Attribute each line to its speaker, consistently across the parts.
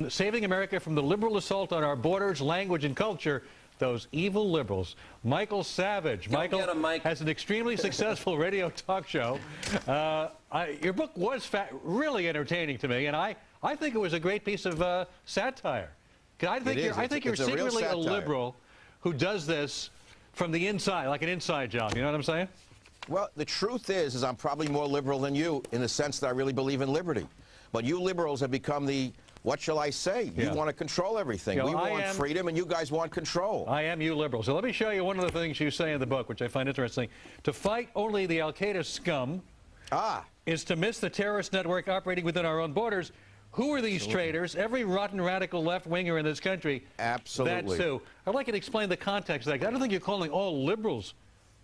Speaker 1: Saving America from the liberal assault on our borders, language, and culture. Those evil liberals. Michael Savage. Michael has an extremely successful radio talk show. Your book was really entertaining to me, and I think it was a great piece of satire. I think you're secretly a liberal who does this from the inside, like an inside job. You know what I'm saying?
Speaker 2: Well, the truth is I'm probably more liberal than you in the sense that I really believe in liberty. But you liberals have become the, what shall I say? You want to control everything. We want freedom, and you guys want control.
Speaker 1: I am you liberal. So let me show you one of the things you say in the book, which I find interesting. To fight only the Al-Qaeda scum is to miss the terrorist network operating within our own borders. Who are these traitors? Every rotten radical left-winger in this country.
Speaker 2: Absolutely.
Speaker 1: That's who. I'd like you to explain the context of that. I don't think you're calling all liberals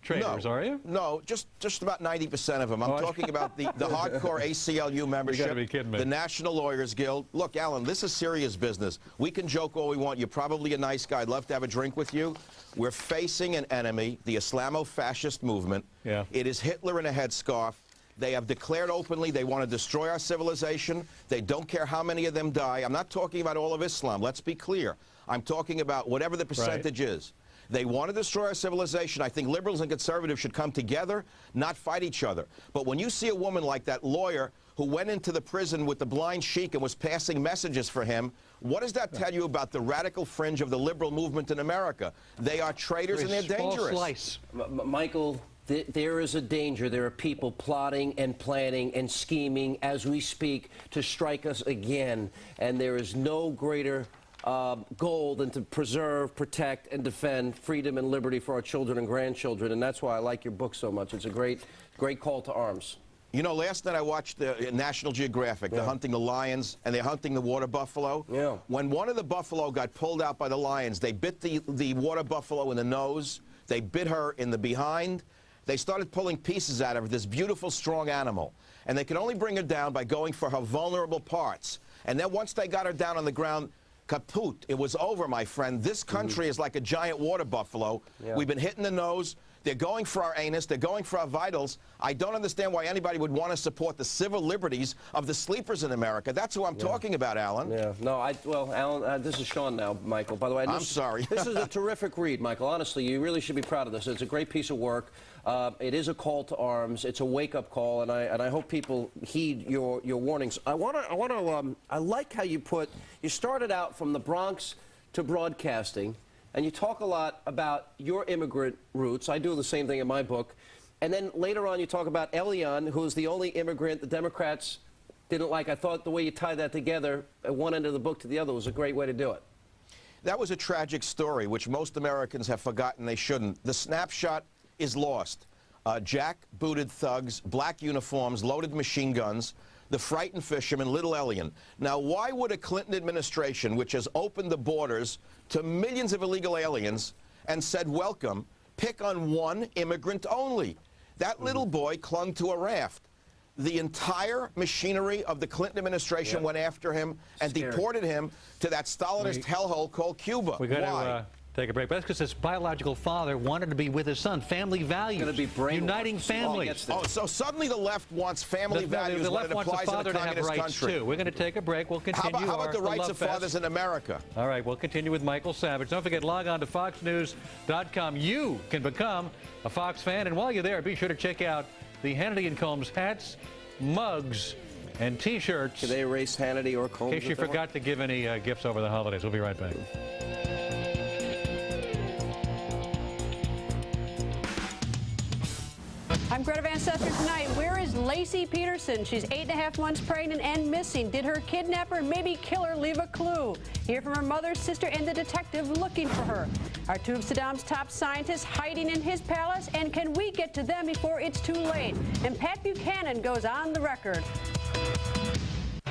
Speaker 1: traitors, are you?
Speaker 2: No, just about 90% of them. I'm talking about the hardcore ACLU membership,
Speaker 1: You gotta be kidding me.
Speaker 2: the National Lawyers Guild. Look, Alan, this is serious business. We can joke all we want. You're probably a nice guy. I'd love to have a drink with you. We're facing an enemy, the Islamo-fascist movement. It is Hitler in a headscarf. They have declared openly they want to destroy our civilization. They don't care how many of them die. I'm not talking about all of Islam. Let's be clear. I'm talking about whatever the percentage is. They want to destroy our civilization. I think liberals and conservatives should come together, not fight each other. But when you see a woman like that lawyer who went into the prison with the blind sheik and was passing messages for him, what does that tell you about the radical fringe of the liberal movement in America? They are traitors and they're dangerous.
Speaker 3: Michael, there is a danger. There are people plotting and planning and scheming as we speak to strike us again. And there is no greater goal than to preserve, protect, and defend freedom and liberty for our children and grandchildren. And that's why I like your book so much. It's a great call to arms.
Speaker 2: You know, last night I watched the National Geographic. They're hunting the lions, and they're hunting the water buffalo. When one of the buffalo got pulled out by the lions, they bit the water buffalo in the nose. They bit her in the behind. They started pulling pieces out of her, this beautiful, strong animal. And they could only bring her down by going for her vulnerable parts. And then once they got her down on the ground, kaput. It was over, my friend. This country is like a giant water buffalo. We've been hit in the nose. They're going for our anus. They're going for our vitals. I don't understand why anybody would want to support the civil liberties of the sleepers in America. That's who I'm talking about, Alan.
Speaker 3: Well, Alan, this is Sean now, Michael. By the way,
Speaker 2: I'm sorry.
Speaker 3: This is a terrific read, Michael. Honestly, you really should be proud of this. It's a great piece of work. It is a call to arms. It's a wake-up call, and I hope people heed your warnings. I like how you started out from the Bronx to broadcasting. And you talk a lot about your immigrant roots. I do the same thing in my book. And then later on you talk about Elian, who's the only immigrant the Democrats didn't like. I thought the way you tied that together at one end of the book to the other was a great way to do it.
Speaker 2: That was a tragic story, which most Americans have forgotten they shouldn't. The snapshot is lost. Jack-booted thugs, black uniforms, loaded machine guns, the frightened fisherman, little Elian. Now, why would a Clinton administration, which has opened the borders to millions of illegal aliens and said welcome, pick on one immigrant only? That little boy clung to a raft. The entire machinery of the Clinton administration went after him and deported him to that Stalinist hellhole called Cuba. Why?
Speaker 1: Take a break. But that's because his biological father wanted to be with his son. Family values.
Speaker 3: Going to be
Speaker 1: uniting families.
Speaker 2: Oh, so suddenly the left wants family values.
Speaker 1: The left wants the father to have rights too. We're going to take a break. We'll continue.
Speaker 2: How about the rights of fathers in America?
Speaker 1: All right, we'll continue with Michael Savage. Don't forget, log on to FoxNews.com. You can become a Fox fan, and while you're there, be sure to check out the Hannity and Colmes hats, mugs, and T-shirts.
Speaker 3: Can they erase Hannity or Colmes?
Speaker 1: In case you forgot to give any gifts over the holidays. We'll be right back.
Speaker 4: I'm Greta Van Susteren tonight. Where is Lacey Peterson? She's 8.5 months pregnant and missing. Did her kidnapper and maybe killer leave a clue? Hear from her mother, sister, and the detective looking for her. Are two of Saddam's top scientists hiding in his palace? And can we get to them before it's too late? And Pat Buchanan goes on the record.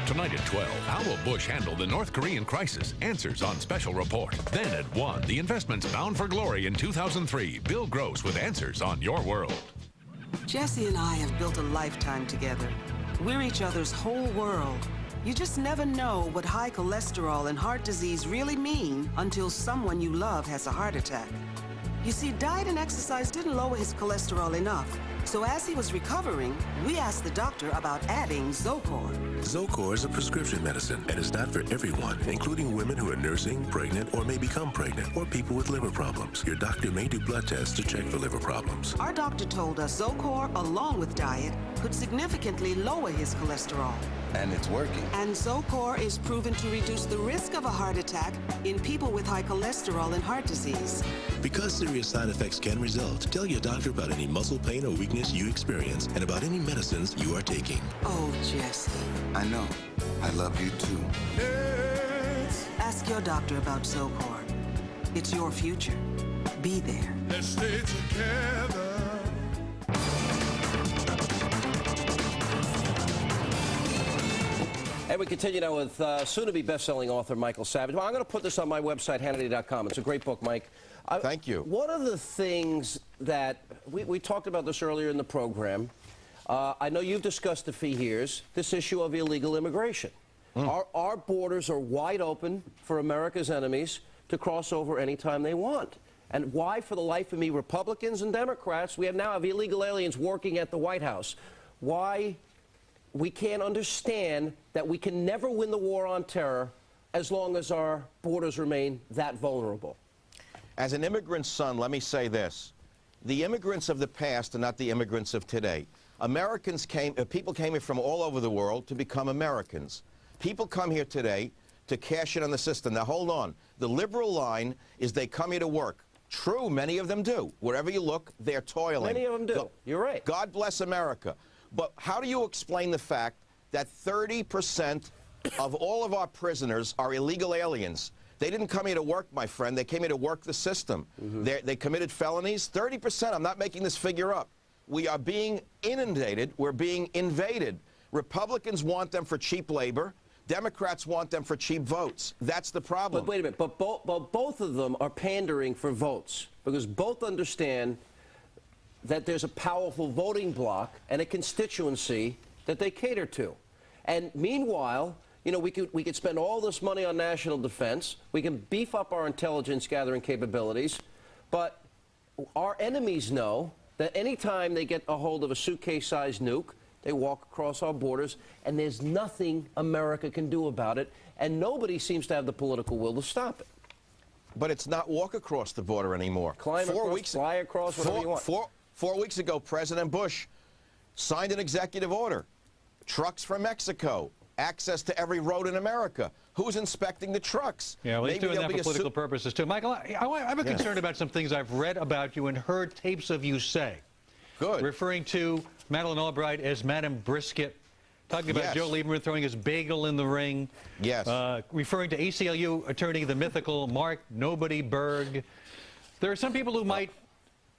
Speaker 5: Tonight at 12, how will Bush handle the North Korean crisis? Answers on Special Report. Then at 1, the investments bound for glory in 2003. Bill Gross with answers on Your World.
Speaker 6: Jesse and I have built a lifetime together. We're each other's whole world. You just never know what high cholesterol and heart disease really mean until someone you love has a heart attack. You see, diet and exercise didn't lower his cholesterol enough, So as he was recovering, we asked the doctor about adding Zocor.
Speaker 7: Zocor is a prescription medicine and is not for everyone, including women who are nursing, pregnant, or may become pregnant, or people with liver problems. Your doctor may do blood tests to check for liver problems.
Speaker 6: Our doctor told us Zocor, along with diet, could significantly lower his cholesterol.
Speaker 8: And it's working.
Speaker 6: And Zocor is proven to reduce the risk of a heart attack in people with high cholesterol and heart disease.
Speaker 7: Because serious side effects can result, tell your doctor about any muscle pain or weakness you experience and about any medicines you are taking.
Speaker 6: Oh, Jesse.
Speaker 8: I know. I love you too.
Speaker 6: Yes. Ask your doctor about Zocor. It's your future. Be there.
Speaker 9: Let's stay together.
Speaker 3: And we continue now with soon-to-be best-selling author Michael Savage. Well, I'm going to put this on my website, Hannity.com. It's a great book, Mike.
Speaker 2: Thank you.
Speaker 3: One of the things that we talked about this earlier in the program, I know you've discussed the FEHEARS, this issue of illegal immigration. Our borders are wide open for America's enemies to cross over anytime they want. And why, for the life of me, Republicans and Democrats, we now have illegal aliens working at the White House. Why we can't understand that we can never win the war on terror as long as our borders remain that vulnerable.
Speaker 2: As an immigrant son, let me say this. The immigrants of the past are not the immigrants of today. People came here from all over the world to become Americans. People come here today to cash in on the system. Now, hold on. The liberal line is they come here to work. True, many of them do. Wherever you look, they're toiling.
Speaker 3: Many of them do. You're right.
Speaker 2: God bless America. But how do you explain the fact that 30% of all of our prisoners are illegal aliens? They didn't come here to work, my friend. They came here to work the system. They committed felonies. 30%. I'm not making this figure up. We are being inundated. We're being invaded. Republicans want them for cheap labor. Democrats want them for cheap votes. That's the problem.
Speaker 3: But wait a minute. But both of them are pandering for votes because both understand that there's a powerful voting bloc and a constituency that they cater to. And meanwhile, you know, we could spend all this money on national defense. We can beef up our intelligence gathering capabilities. But our enemies know that anytime they get a hold of a suitcase-sized nuke, they walk across our borders, and there's nothing America can do about it, and nobody seems to have the political will to stop it.
Speaker 2: But it's not walk across the border anymore.
Speaker 3: Climb across, fly across, whatever you want.
Speaker 2: 4 weeks ago, President Bush signed an executive order. Trucks from Mexico, access to every road in America. Who's inspecting the trucks?
Speaker 1: Yeah, well, he's doing that for political purposes, too. Michael, I have a concern about some things I've read about you and heard tapes of you say.
Speaker 2: Good.
Speaker 1: Referring to Madeleine Albright as Madam Brisket, talking about Joe Lieberman throwing his bagel in the ring.
Speaker 2: Yes.
Speaker 1: Referring to ACLU attorney, the mythical Mark Nobody Berg. There are some people who might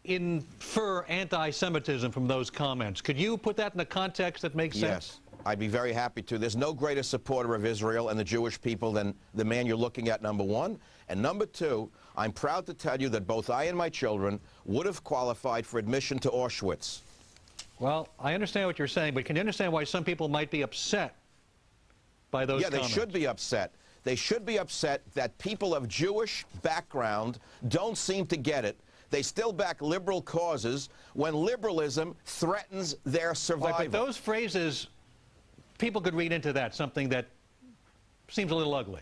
Speaker 1: infer anti-Semitism from those comments. Could you put that in a context that makes sense?
Speaker 2: Yes, I'd be very happy to. There's no greater supporter of Israel and the Jewish people than the man you're looking at, number one. And number two, I'm proud to tell you that both I and my children would have qualified for admission to Auschwitz.
Speaker 1: Well, I understand what you're saying, but can you understand why some people might be upset by those comments?
Speaker 2: Yeah, they should be upset. They should be upset that people of Jewish background don't seem to get it. They still back liberal causes when liberalism threatens their survival.
Speaker 1: But those phrases, people could read into that something that seems a little ugly.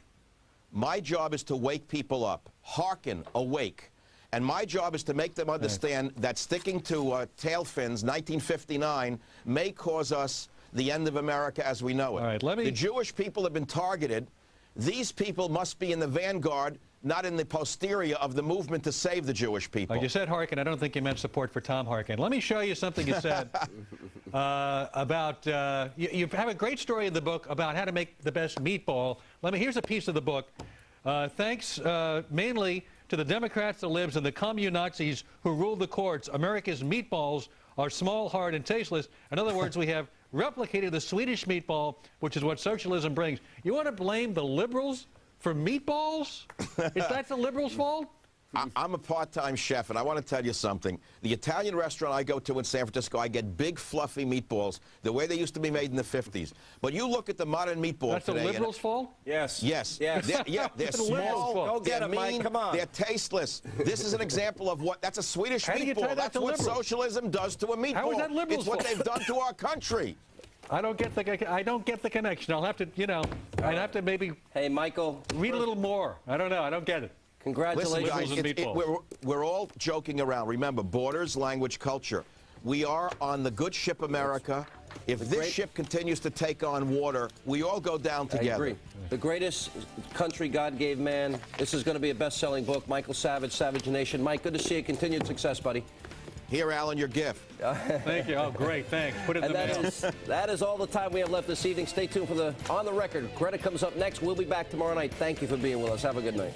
Speaker 2: My job is to wake people up. Hearken, awake. And my job is to make them understand that sticking to tail fins, 1959, may cause us the end of America as we know it.
Speaker 1: All right,
Speaker 2: The Jewish people have been targeted. These people must be in the vanguard, not in the posterior of the movement to save the Jewish people.
Speaker 1: You said Harkin. I don't think you meant support for Tom Harkin. Let me show you something you said about, you have a great story in the book about how to make the best meatball. Here's a piece of the book. Thanks mainly to the Democrats, the libs, and the communazis who ruled the courts, America's meatballs are small, hard, and tasteless. In other words, we have replicated the Swedish meatball, which is what socialism brings. You want to blame the liberals for meatballs? Is that the liberals' fault?
Speaker 2: I'm a part-time chef, and I want to tell you something. The Italian restaurant I go to in San Francisco, I get big, fluffy meatballs, the way they used to be made in the 50s. But you look at the modern meatball
Speaker 1: That's
Speaker 2: today.
Speaker 1: That's the liberals' fault?
Speaker 3: Yes.
Speaker 2: Yes.
Speaker 3: Yes.
Speaker 2: They're small.
Speaker 3: Go get
Speaker 2: they're
Speaker 3: it, Mike.
Speaker 2: mean,
Speaker 3: Come on.
Speaker 2: They're tasteless. This is an example of what. That's a Swedish
Speaker 1: How do you tie
Speaker 2: meatball.
Speaker 1: that
Speaker 2: That's
Speaker 1: to
Speaker 2: what
Speaker 1: liberals?
Speaker 2: socialism does to a meatball.
Speaker 1: How is that liberals'
Speaker 2: It's what
Speaker 1: fault?
Speaker 2: they've done to our country.
Speaker 1: I don't get the connection. I'll have to, I'd have to maybe
Speaker 3: Hey, Michael.
Speaker 1: read a little more. I don't know. I don't get it.
Speaker 3: Congratulations.
Speaker 2: Listen, guys, we're all joking around. Remember, borders, language, culture. We are on the good ship America. If this ship continues to take on water, we all go down together.
Speaker 3: I agree. The greatest country God gave man. This is going to be a best-selling book. Michael Savage, Savage Nation. Mike, good to see you. Continued success, buddy.
Speaker 2: Here, Alan, your gift.
Speaker 1: Thank you. Oh, great. Thanks. Put it in the mail.
Speaker 3: That is all the time we have left this evening. Stay tuned for the On the Record. Greta comes up next. We'll be back tomorrow night. Thank you for being with us. Have a good night.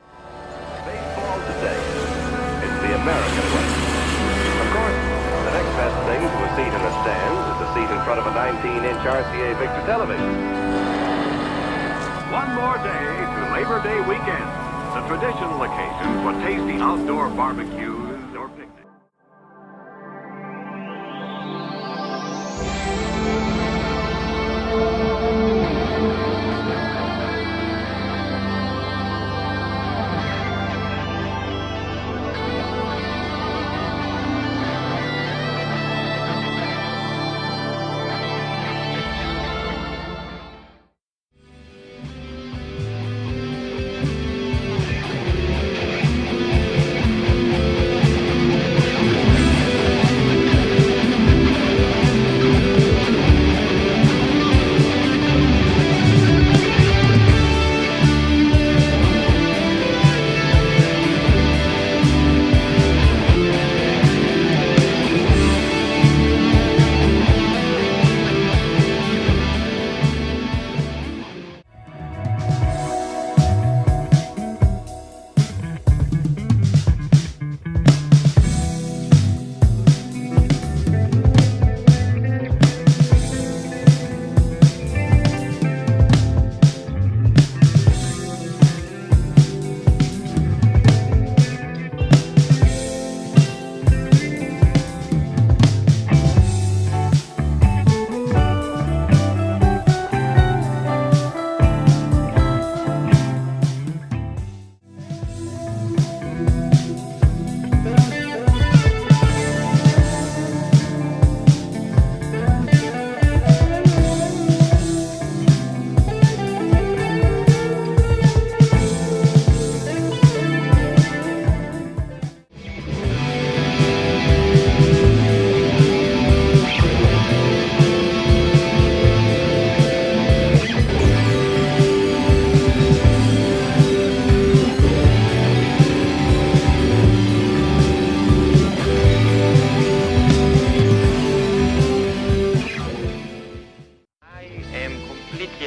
Speaker 10: Baseball today. It's the American way. Of course, the next best thing to a seat in the stands is a seat in front of a 19-inch RCA Victor television. One more day to Labor Day weekend, the traditional occasion for tasty outdoor barbecues or picnics.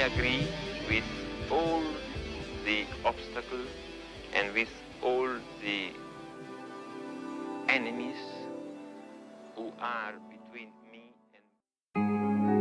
Speaker 11: Agree with all the obstacles and with all the enemies who are between me and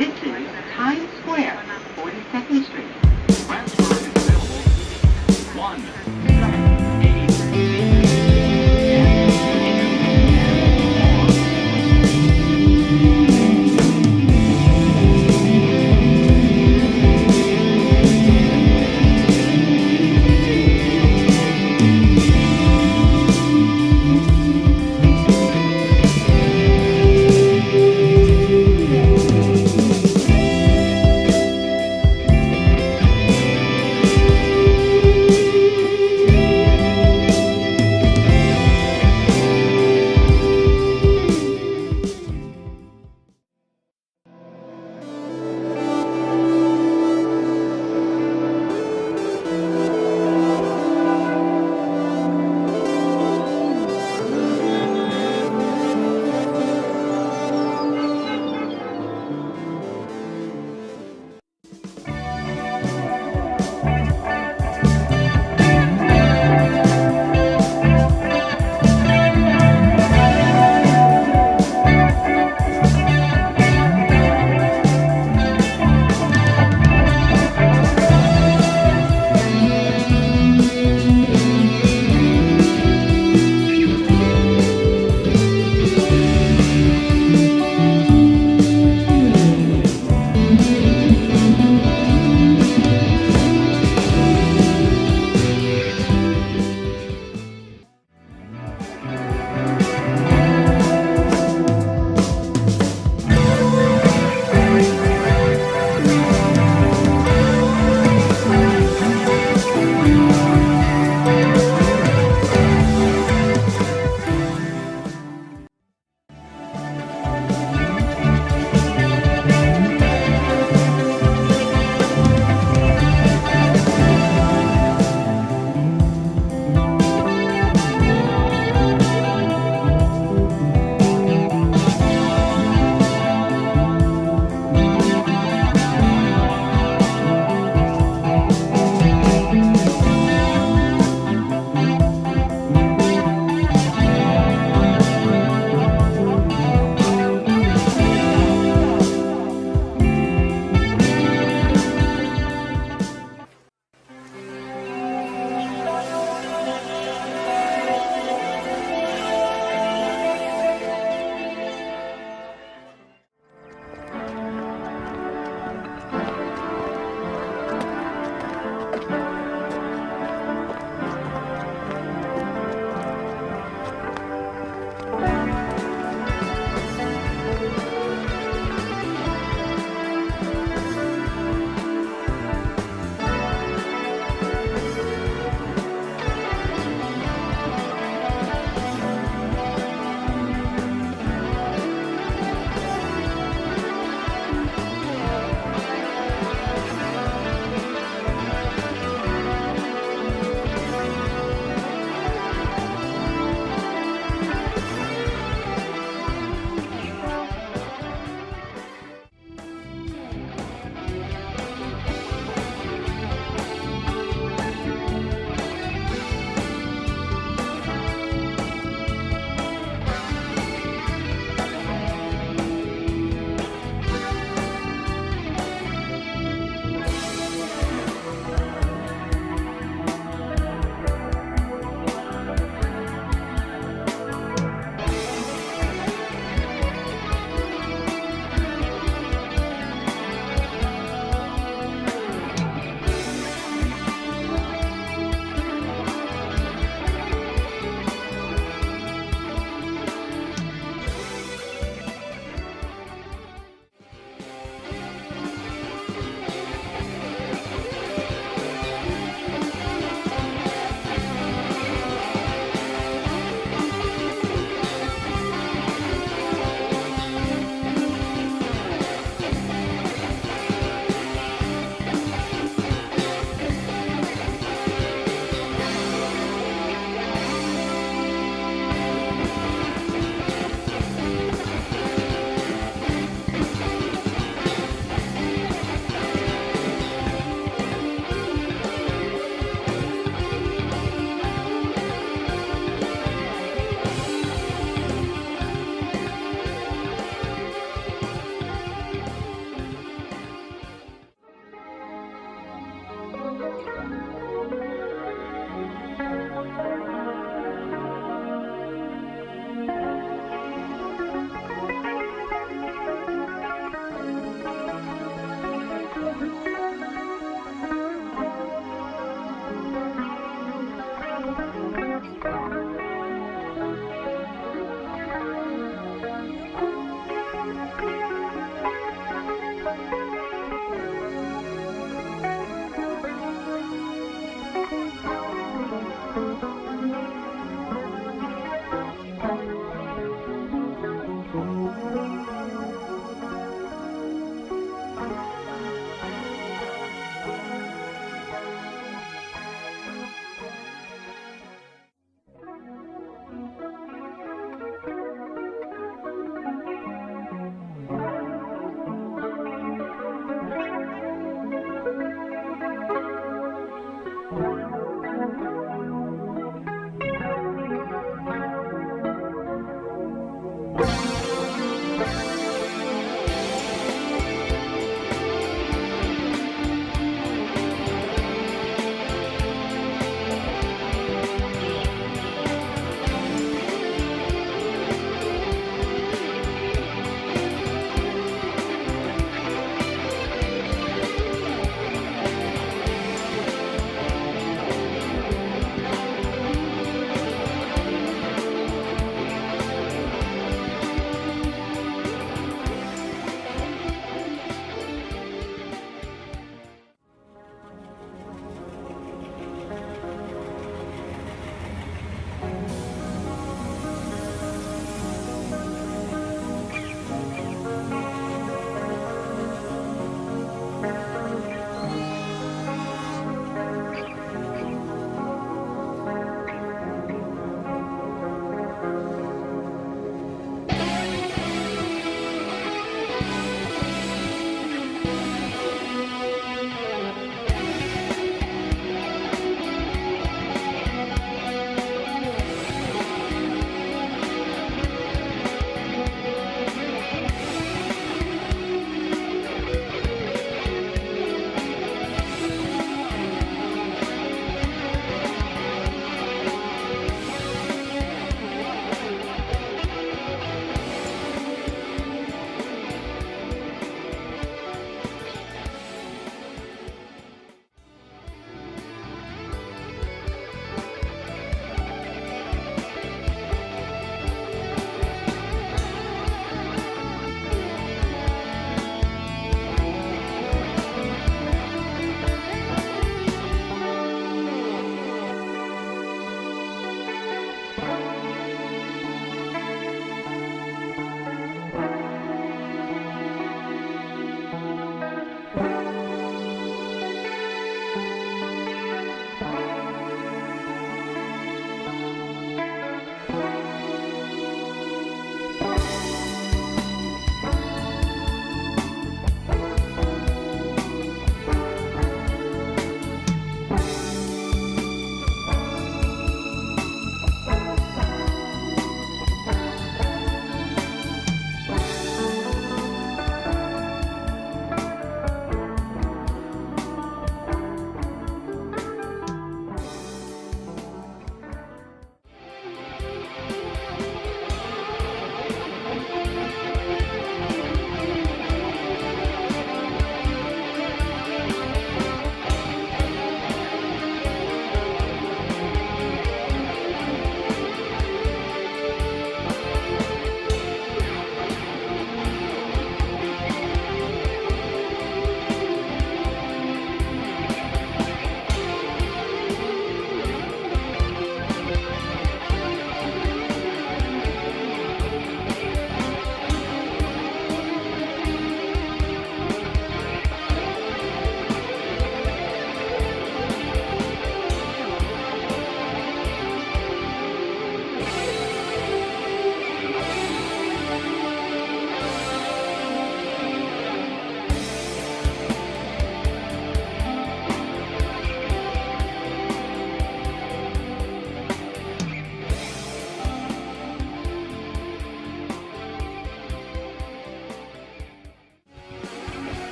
Speaker 12: This is Times Square, 42nd